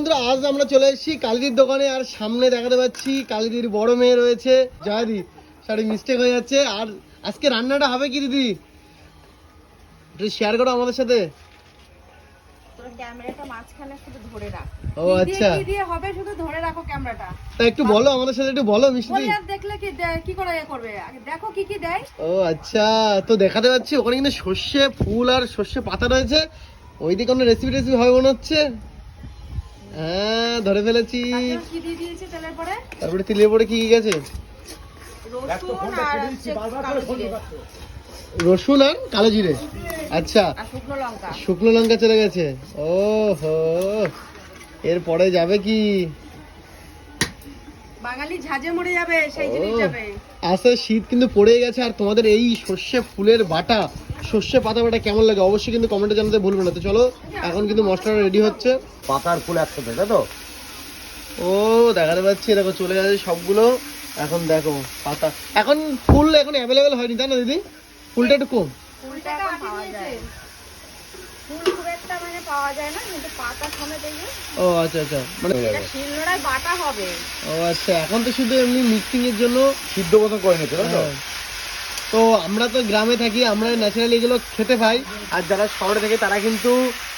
বন্ধুরা, আজ আমরা চলে এসেছি কালিদির দোকানে। আর সামনে দেখাতে পাচ্ছি কালিদির বড় মেয়ে রয়েছে জয়াদি। সরি, মিস্টেক হয়ে যাচ্ছে। আর আজকে রান্নাটা হবে কি দিদি, একটু শেয়ার করো আমাদের সাথে। ক্যামেরাটা মাঝখানে শুধু ধরে রাখ। ও আচ্ছা, কি দিয়ে হবে শুধু ধরে রাখো ক্যামেরাটা। তা একটু বলো আমাদের সাথে, একটু বলো মিষ্টি। বলি আর দেখলে কি করে করবে, আগে দেখো কি কি দেয়। ও আচ্ছা, তো দেখাতে পাচ্ছি ওখানে কিন্তু সর্ষে ফুল আর সর্ষে পাতা রয়েছে। ওইদিকে কোনো রেসিপি হবে মনে হচ্ছে। হ্যাঁ, ধরে ফেলেছি। কি দিয়ে দিয়েছে তেলের পরে? তারপরে তেলের পরে কি গেছে? রসুন আর কালো জিরে। রসুন আর কালো জিরে, আচ্ছা। আর শুকনো লঙ্কা। শুকনো লঙ্কা চলে গেছে। ও হো, এরপরে যাবে কি? বাঙালি ঝাঁঝে মরে যাবে, সেই জিনিস যাবে। আসলে শীত কিন্তু পড়ে গেছে। আর তোমাদের এই সর্ষে ফুলের বাটা, সর্ষে পাতা বাটা কেমন লাগে অবশ্যই কিন্তু কমেন্টে জানাতে ভুলবে না। তো চলো, এখন কিন্তু মশলাটা রেডি হচ্ছে। পাতার ফুল একসাথে, তাই তো? ও দেখাতে পাচ্ছি, দেখো চলে গেছে সবগুলো। এখন দেখো পাতা, এখন ফুল এখন অ্যাভেলেবেল হয়নি তাই না দিদি? ফুলটা একটু কম। ফুলটা এখন পাওয়া যায়, ফুল খুব একটা মানে পাওয়া যায় না, কিন্তু পাতা সমেত এই যে। ও আচ্ছা আচ্ছা, মানে এটা শিলনোড়ায় বাটা হবে। ও আচ্ছা, এখন তো শুধু এমনি মিক্সিং এর জন্য সিদ্ধ মতো করে নিতে, তাই তো? হ্যাঁ। তো আমরা তো গ্রামে থাকি, আমরা ন্যাচারালি এগুলো খেতে পাই। আর যারা শহরে থাকে তারা কিন্তু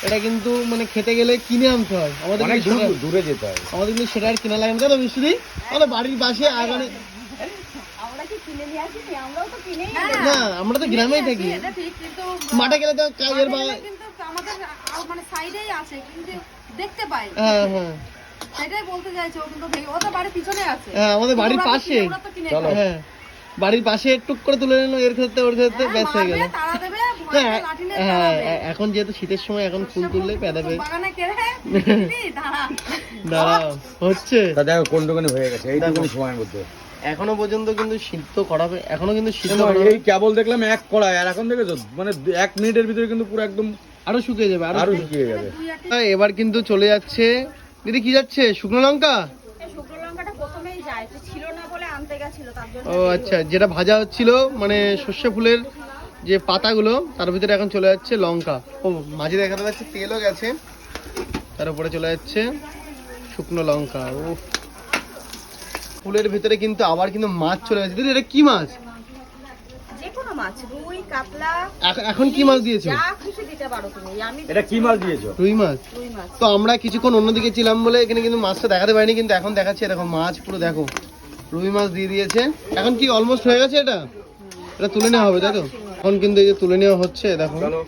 এটা কিন্তু মানে খেতে গেলে কিনে আনতে হয়। আমাদের অনেক কিন্তু সেটা- দূরে যেতে হয়। আমাদের কিন্তু সেটা আর কেনা লাগে না, তাই না মিষ্টি? আমাদের বাড়ির পাশে আগানে। আমরা কি কিনে নিয়ে আসি? আমরাও তো কিনেই না, আমরা তো গ্রামেই থাকি। এটা ঠিক, কিন্তু মাঠে গেলে তো কাজের বা কিন্তু আমাদের মানে সাইডেই আছে, কিন্তু দেখতে পাই। হ্যাঁ হ্যাঁ সেটাই বলতে চাইছে, ও কিন্তু ও তো বাড়ির পিছনে আছে। হ্যাঁ, আমাদের বাড়ির ওরা তো পাশে। ওরা তো কিনে চলো। খায়। হ্যাঁ, বাড়ির পাশে টুক করে তুলে নিল, এর ক্ষেত্রে ওর ক্ষেত্রে ব্যাস হয়ে গেল। মারবে, তাড়া দেবে, হ্যাঁ লাঠি নিয়ে হ্যাঁ, তাড়াবে। এখন যেহেতু শীতের সময়, এখন ফুল তুললে পেদাবে। বাগানে কেড়ে দিদি, দাঁড়া। দাঁড়াও, হচ্ছে। তা দেখো কোন দোকানে হয়ে গেছে এইটুকু সময়ের মধ্যে। এখনো পর্যন্ত কিন্তু সিদ্ধ করা হবে, এখনো কিন্তু সিদ্ধ শোনো, করা এই কেবল দেখলাম এক কড়াই, আর এখন দেখেছো মানে 1 মিনিটের ভিতরে কিন্তু পুরো একদম আরো শুকিয়ে যাবে, আরো শুকিয়ে যাবে। দুই একটা এবার কিন্তু চলে যাচ্ছে দিদি, কি যাচ্ছে? শুকনো লঙ্কা। শুকনো লঙ্কাটা প্রথমেই যায়, তো ছিল না বলে আনতে গেছিল, তার জন্য। ও আচ্ছা, যেটা ভাজা হচ্ছিল মানে সর্ষে ফুলের যে পাতাগুলো, তার ভিতরে এখন চলে যাচ্ছে লঙ্কা। ও মাঝে দেখাতে পাচ্ছি তেলও গেছে, তার উপরে চলে যাচ্ছে শুকনো লঙ্কা। ও ফুলের ভিতরে কিন্তু আবার কিন্তু মাছ চলে গেছে। দিদি এটা কি মাছ? যে কোনো মাছ, রুই, কাতলা, এখন কি মাছ দিয়েছো? যা খুশি দিতে পারো তুমি। আমি এটা কি মাছ দিয়েছো? রুই মাছ। রুই মাছ। তো আমরা কিছুক্ষণ অন্যদিকে ছিলাম বলে এখানে কিন্তু মাছটা দেখাতে পারিনি, কিন্তু এখন দেখাচ্ছে। এরকম মাছ পুরো দেখো, রুই মাছ দিয়ে দিয়েছে। এখন কি অলমোস্ট হয়ে গেছে? এটা তুলে নেওয়া হবে তাই তো? এখন কিন্তু এই যে তুলে নেওয়া হচ্ছে, দেখো। চলো।